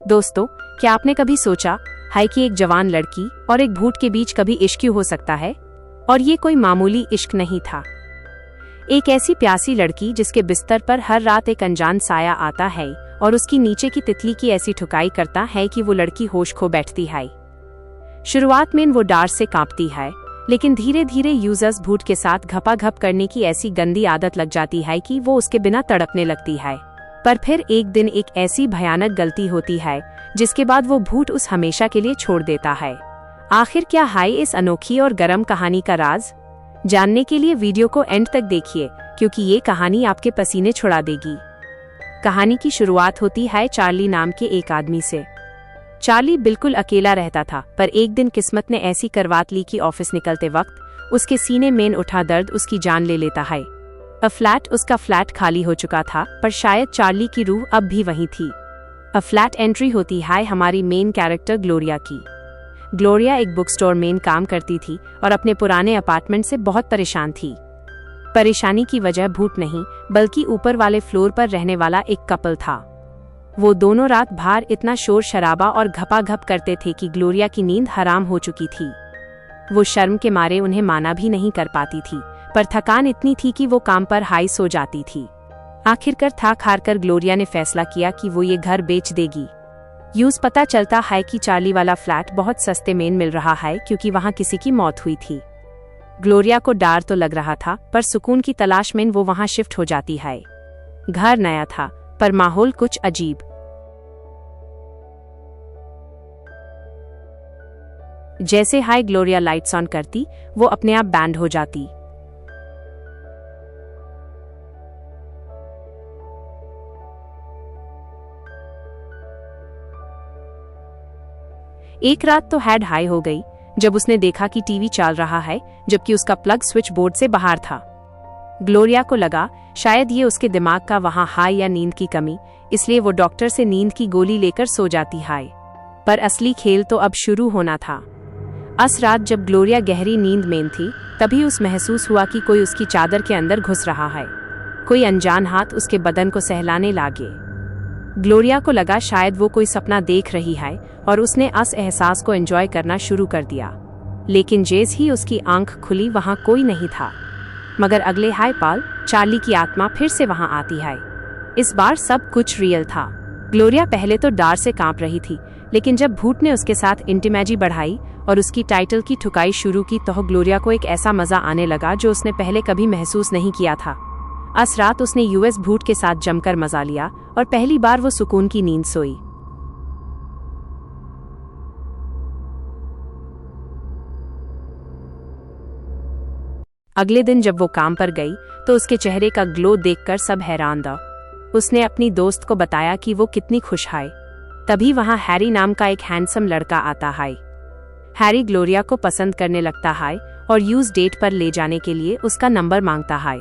दोस्तों, क्या आपने कभी सोचा है कि एक जवान लड़की और एक भूत के बीच कभी इश्क हो सकता है? और ये कोई मामूली इश्क नहीं था। एक ऐसी प्यासी लड़की जिसके बिस्तर पर हर रात एक अनजान साया आता है और उसकी नीचे की तितली की ऐसी ठुकाई करता है कि वो लड़की होश खो बैठती है। शुरुआत में वो डर से कांपती है, लेकिन धीरे धीरे यूजर्स भूत के साथ घपाघप करने की ऐसी गंदी आदत लग जाती है कि वो उसके बिना तड़पने लगती है। पर फिर एक दिन एक ऐसी भयानक गलती होती है जिसके बाद वो भूत उस हमेशा के लिए छोड़ देता है। आखिर क्या है इस अनोखी और गर्म कहानी का राज? जानने के लिए वीडियो को एंड तक देखिए, क्योंकि ये कहानी आपके पसीने छुड़ा देगी। कहानी की शुरुआत होती है चार्ली नाम के एक आदमी से। चार्ली बिल्कुल अकेला रहता था, पर एक दिन किस्मत ने ऐसी करवात ली कि ऑफिस निकलते वक्त उसके सीने में उठा दर्द उसकी जान ले लेता है। उसका फ्लैट खाली हो चुका था, पर शायद चार्ली की रूह अब भी वहीं थी। फ्लैट एंट्री होती है हमारी मेन कैरेक्टर ग्लोरिया की। ग्लोरिया एक बुक स्टोर में काम करती थी और अपने पुराने अपार्टमेंट से बहुत परेशान थी। परेशानी की वजह भूत नहीं, बल्कि ऊपर वाले फ्लोर पर रहने वाला एक कपल था। वो दोनों रात भर इतना शोर शराबा और घपाघप करते थे कि ग्लोरिया की नींद हराम हो चुकी थी। वो शर्म के मारे उन्हें माना भी नहीं कर पाती थी, पर थकान इतनी थी कि वो काम पर हाई सो जाती थी। आखिरकार थक हार कर ग्लोरिया ने फैसला किया कि वो ये घर बेच देगी। पता चलता है कि चार्ली वाला फ्लैट बहुत सस्ते में मिल रहा है, क्योंकि वहाँ किसी की मौत हुई थी। ग्लोरिया को डर तो लग रहा था, पर सुकून की तलाश में वो वहाँ शिफ्ट हो जाती है। घर नया था, पर माहौल कुछ अजीब। जैसे हाई ग्लोरिया लाइट्स ऑन करती, वो अपने आप बैंड हो जाती। एक रात तो हेड हाई हो गई जब उसने देखा कि टीवी चल रहा है, जबकि उसका प्लग स्विच बोर्ड से बाहर था। ग्लोरिया को लगा शायद ये उसके दिमाग का वहां हाई या नींद की कमी, इसलिए वो डॉक्टर से नींद की गोली लेकर सो जाती है। पर असली खेल तो अब शुरू होना था। उस रात जब ग्लोरिया गहरी नींद में थी, तभी उस महसूस हुआ कि कोई उसकी चादर के अंदर घुस रहा है। कोई अनजान हाथ उसके बदन को सहलाने लगे। ग्लोरिया को लगा शायद वो कोई सपना देख रही है, और उसने उस एहसास को एंजॉय करना शुरू कर दिया। लेकिन जैसे ही उसकी आंख खुली, वहां कोई नहीं था। मगर अगले हाई पल चार्ली की आत्मा फिर से वहां आती है। इस बार सब कुछ रियल था। ग्लोरिया पहले तो डर से कांप रही थी, लेकिन जब भूत ने उसके साथ इंटिमेजी बढ़ाई और उसकी टाइटल की ठुकाई शुरू की, तो ग्लोरिया को एक ऐसा मजा आने लगा जो उसने पहले कभी महसूस नहीं किया था। उस रात उसने यूएस भूत के साथ जमकर मजा लिया और पहली बार वो सुकून की नींद सोई। अगले दिन जब वो काम पर गई, तो उसके चेहरे का ग्लो देखकर सब हैरान था। उसने अपनी दोस्त को बताया कि वो कितनी खुश है। तभी वहां हैरी नाम का एक हैंडसम लड़का आता है। हैरी ग्लोरिया को पसंद करने लगता है और यूज डेट पर ले जाने के लिए उसका नंबर मांगता है।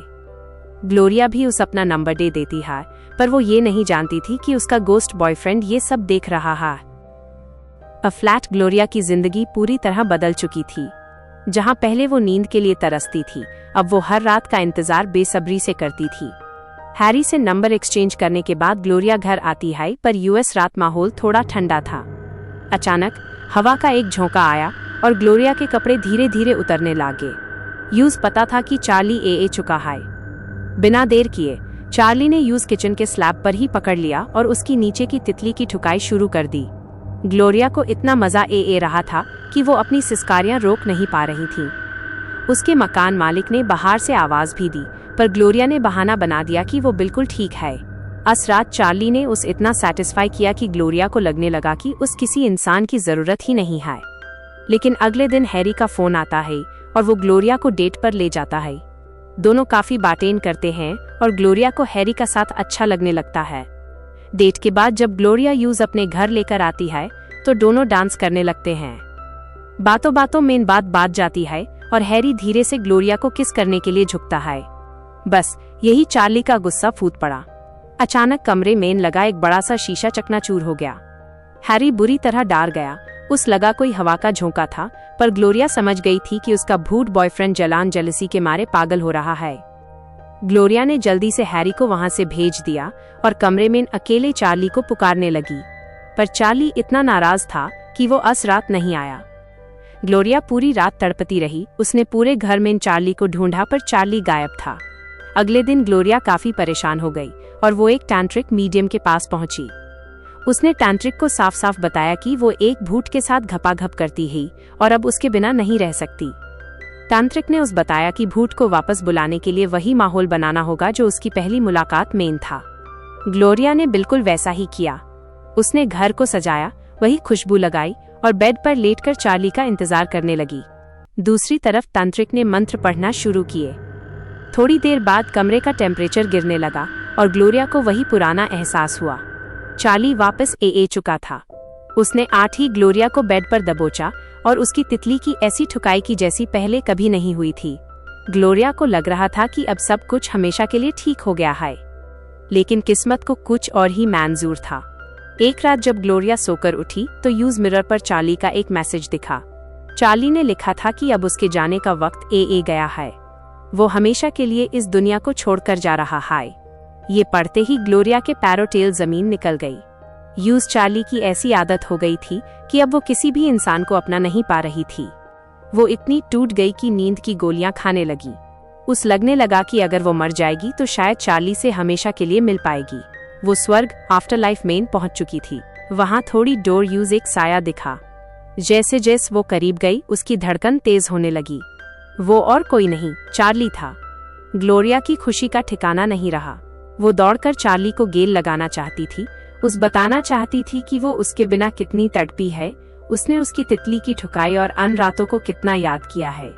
ग्लोरिया भी उस अपना नंबर दे देती है, पर वो ये नहीं जानती थी कि उसका गोस्ट बॉयफ्रेंड ये सब देख रहा है। फ्लैट ग्लोरिया की जिंदगी पूरी तरह बदल चुकी थी। जहां पहले वो नींद के लिए तरसती थी, अब वो हर रात का इंतजार बेसब्री से करती थी। हैरी से नंबर एक्सचेंज करने के बाद ग्लोरिया घर आती है, पर यूएस रात माहौल थोड़ा ठंडा था। अचानक हवा का एक झोंका आया और ग्लोरिया के कपड़े धीरे धीरे उतरने लगे। यूज पता था कि चार्ली ए चुका है। बिना देर किए चार्ली ने यूज किचन के स्लैब पर ही पकड़ लिया और उसकी नीचे की तितली की ठुकाई शुरू कर दी। ग्लोरिया को इतना मजा ए रहा था कि वो अपनी सिसकारियां रोक नहीं पा रही थी। उसके मकान मालिक ने बाहर से आवाज भी दी, पर ग्लोरिया ने बहाना बना दिया कि वो बिल्कुल ठीक है। उस रात चार्ली ने उस इतना सेटिस्फाई किया कि ग्लोरिया को लगने लगा कि उस किसी इंसान की जरूरत ही नहीं है। लेकिन अगले दिन हैरी का फोन आता है और वो ग्लोरिया को डेट पर ले जाता है। दोनों काफी बातें करते हैं और ग्लोरिया को हैरी का साथ अच्छा लगने लगता है। डेट के बाद जब ग्लोरिया यूज अपने घर लेकर आती है, तो दोनों डांस करने लगते हैं। बातों बातों में बात जाती है और हैरी धीरे से ग्लोरिया को किस करने के लिए झुकता है। बस यही चार्ली का गुस्सा फूट पड़ा। अचानक कमरे में लगा एक बड़ा सा शीशा चकनाचूर हो गया। हैरी बुरी तरह डर गया। उस लगा कोई हवा का झोंका था, पर ग्लोरिया समझ गई थी कि उसका भूत बॉयफ्रेंड जेलसी के मारे पागल हो रहा है। ग्लोरिया ने जल्दी से हैरी को वहां से भेज दिया और कमरे में अकेले चार्ली को पुकारने लगी। पर चार्ली इतना नाराज था कि वो उस रात नहीं आया। ग्लोरिया पूरी रात तड़पती रही। उसने पूरे घर में चार्ली को ढूंढा पर चार्ली गायब था। अगले दिन ग्लोरिया काफी परेशान हो गई और वो एक तांत्रिक मीडियम के पास पहुंची। उसने तांत्रिक को साफ साफ बताया कि वो एक भूत के साथ घपाघप करती है और अब उसके बिना नहीं रह सकती। तांत्रिक ने उस बताया कि भूत को वापस बुलाने के लिए वही माहौल बनाना होगा जो उसकी पहली मुलाकात में था। ग्लोरिया ने बिल्कुल वैसा ही किया। उसने घर को सजाया, वही खुशबू लगाई और बेड पर लेटकर चार्ली का इंतजार करने लगी। दूसरी तरफ तांत्रिक ने मंत्र पढ़ना शुरू किए। थोड़ी देर बाद कमरे का टेम्परेचर गिरने लगा और ग्लोरिया को वही पुराना एहसास हुआ। चार्ली वापस ए चुका था। उसने आठ ही ग्लोरिया को बेड पर दबोचा और उसकी तितली की ऐसी ठुकाई की जैसी पहले कभी नहीं हुई थी। ग्लोरिया को लग रहा था कि अब सब कुछ हमेशा के लिए ठीक हो गया है, लेकिन किस्मत को कुछ और ही मंजूर था। एक रात जब ग्लोरिया सोकर उठी तो यूज मिरर पर चार्ली का एक मैसेज दिखा। चार्ली ने लिखा था कि अब उसके जाने का वक्त ए गया है। वो हमेशा के लिए इस दुनिया को छोड़कर जा रहा है। ये पढ़ते ही ग्लोरिया के पैरों टेल जमीन निकल गई। यूज चार्ली की ऐसी आदत हो गई थी कि अब वो किसी भी इंसान को अपना नहीं पा रही थी। वो इतनी टूट गई कि नींद की गोलियां खाने लगी। उस लगने लगा कि अगर वो मर जाएगी तो शायद चार्ली से हमेशा के लिए मिल पाएगी। वो स्वर्ग आफ्टर लाइफ में पहुंच चुकी थी। वहां थोड़ी डोर यूज एक साया दिखा। जैसे जैसे वो करीब गई उसकी धड़कन तेज होने लगी। वो और कोई नहीं, चार्ली था। ग्लोरिया की खुशी का ठिकाना नहीं रहा। वो दौड़कर चार्ली को गेल लगाना चाहती थी, उस बताना चाहती थी कि वो उसके बिना कितनी तड़पी है, उसने उसकी तितली की ठुकाई और अन रातों को कितना याद किया है।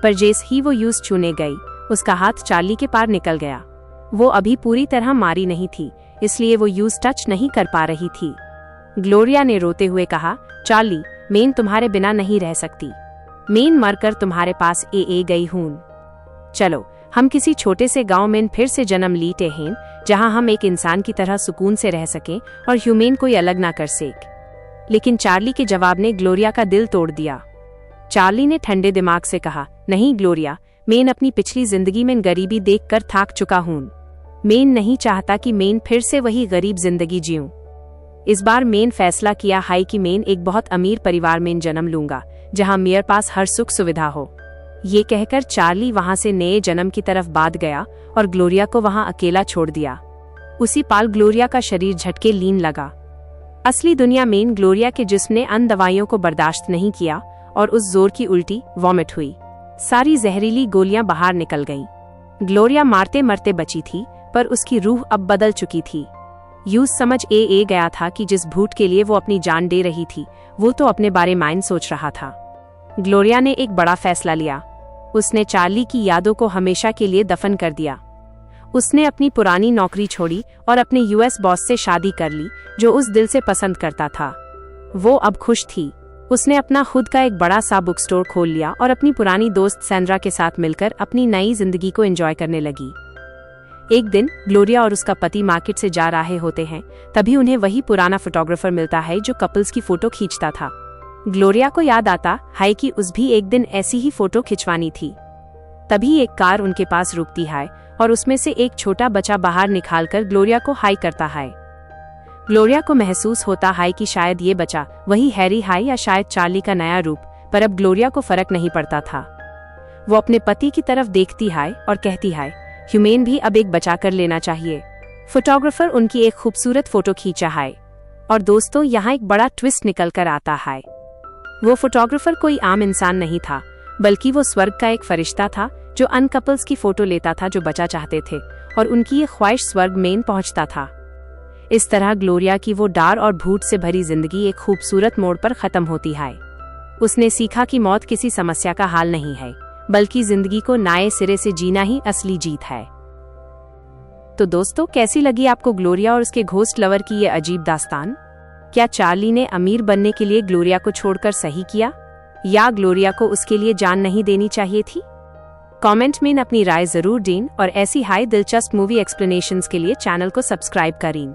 पर जैसे ही वो यूज छूने गई, उसका हाथ चार्ली के पार निकल गया। वो अभी पूरी तरह मारी नहीं थी, इसलिए वो यूज टच नहीं कर पा रही थी। ग्लोरिया ने रोते हुए कहा, चार्ली, मैं तुम्हारे बिना नहीं रह सकती। मैं मरकर तुम्हारे पास ए गई हूँ। चलो हम किसी छोटे से गांव में फिर से जन्म लीते हैं, जहां हम एक इंसान की तरह सुकून से रह सकें और ह्यूमन कोई अलग ना कर सके। लेकिन चार्ली के जवाब ने ग्लोरिया का दिल तोड़ दिया। चार्ली ने ठंडे दिमाग से कहा, नहीं ग्लोरिया, मैं अपनी पिछली जिंदगी में गरीबी देखकर थाक चुका हूँ। मैं नहीं चाहता कि मैं फिर से वही गरीब जिंदगी जीऊं। इस बार मैं फैसला किया है कि मैं एक बहुत अमीर परिवार में जन्म लूंगा, जहां मेरे पास हर सुख सुविधा हो। ये कहकर चार्ली वहां से नए जन्म की तरफ भाग गया और ग्लोरिया को वहां अकेला छोड़ दिया। उसी पाल ग्लोरिया का शरीर झटके लीन लगा। असली दुनिया में ग्लोरिया के जिस्म ने अन दवाइयों को बर्दाश्त नहीं किया और उस जोर की उल्टी वॉमिट हुई। सारी जहरीली गोलियां बाहर निकल गईं। ग्लोरिया मारते मरते बची थी, पर उसकी रूह अब बदल चुकी थी। यूज समझ ए गया था कि जिस भूत के लिए वो अपनी जान दे रही थी, वो तो अपने बारे में सोच रहा था। ग्लोरिया ने एक बड़ा फैसला लिया। उसने चार्ली की यादों को हमेशा के लिए दफन कर दिया। उसने अपनी पुरानी नौकरी छोड़ी और अपने यूएस बॉस से शादी कर ली, जो उस दिल से पसंद करता था। वो अब खुश थी। उसने अपना खुद का एक बड़ा सा बुक स्टोर खोल लिया और अपनी पुरानी दोस्त सैंड्रा के साथ मिलकर अपनी नई जिंदगी को एंजॉय करने लगी। एक दिन ग्लोरिया और उसका पति मार्केट से जा रहे होते हैं, तभी उन्हें वही पुराना फोटोग्राफर मिलता है जो कपल्स की फोटो खींचता था। ग्लोरिया को याद आता है कि उस भी एक दिन ऐसी ही फोटो खिंचवानी थी। तभी एक कार उनके पास रुकती है और उसमें से एक छोटा बच्चा बाहर निकालकर ग्लोरिया को हाई करता है। ग्लोरिया को महसूस होता है कि शायद ये बच्चा वही हैरी है या शायद चार्ली का नया रूप, पर अब ग्लोरिया को फर्क नहीं पड़ता था। वो अपने पति की तरफ देखती है और कहती है, ह्यूमन भी अब एक बचा कर लेना चाहिए। फोटोग्राफर उनकी एक खूबसूरत फोटो खींचा है और दोस्तों यहाँ एक बड़ा ट्विस्ट निकल कर आता है। वो फोटोग्राफर कोई आम इंसान नहीं था, बल्कि वो स्वर्ग का एक फरिश्ता था जो अन कपल्स की फोटो लेता था जो बचा चाहते थे, और उनकी ये ख्वाहिश स्वर्ग में पहुंचता था। इस तरह ग्लोरिया की वो डर और भूत से भरी जिंदगी एक खूबसूरत मोड़ पर खत्म होती है। उसने सीखा कि मौत किसी समस्या का हाल नहीं है, बल्कि जिंदगी को नए सिरे से जीना ही असली जीत है। तो दोस्तों, कैसी लगी आपको ग्लोरिया और उसके घोस्ट लवर की ये अजीब दास्तान? क्या चार्ली ने अमीर बनने के लिए ग्लोरिया को छोड़कर सही किया, या ग्लोरिया को उसके लिए जान नहीं देनी चाहिए थी? कमेंट में अपनी राय जरूर दें और ऐसी हाई दिलचस्प मूवी एक्सप्लेनेशंस के लिए चैनल को सब्सक्राइब करें।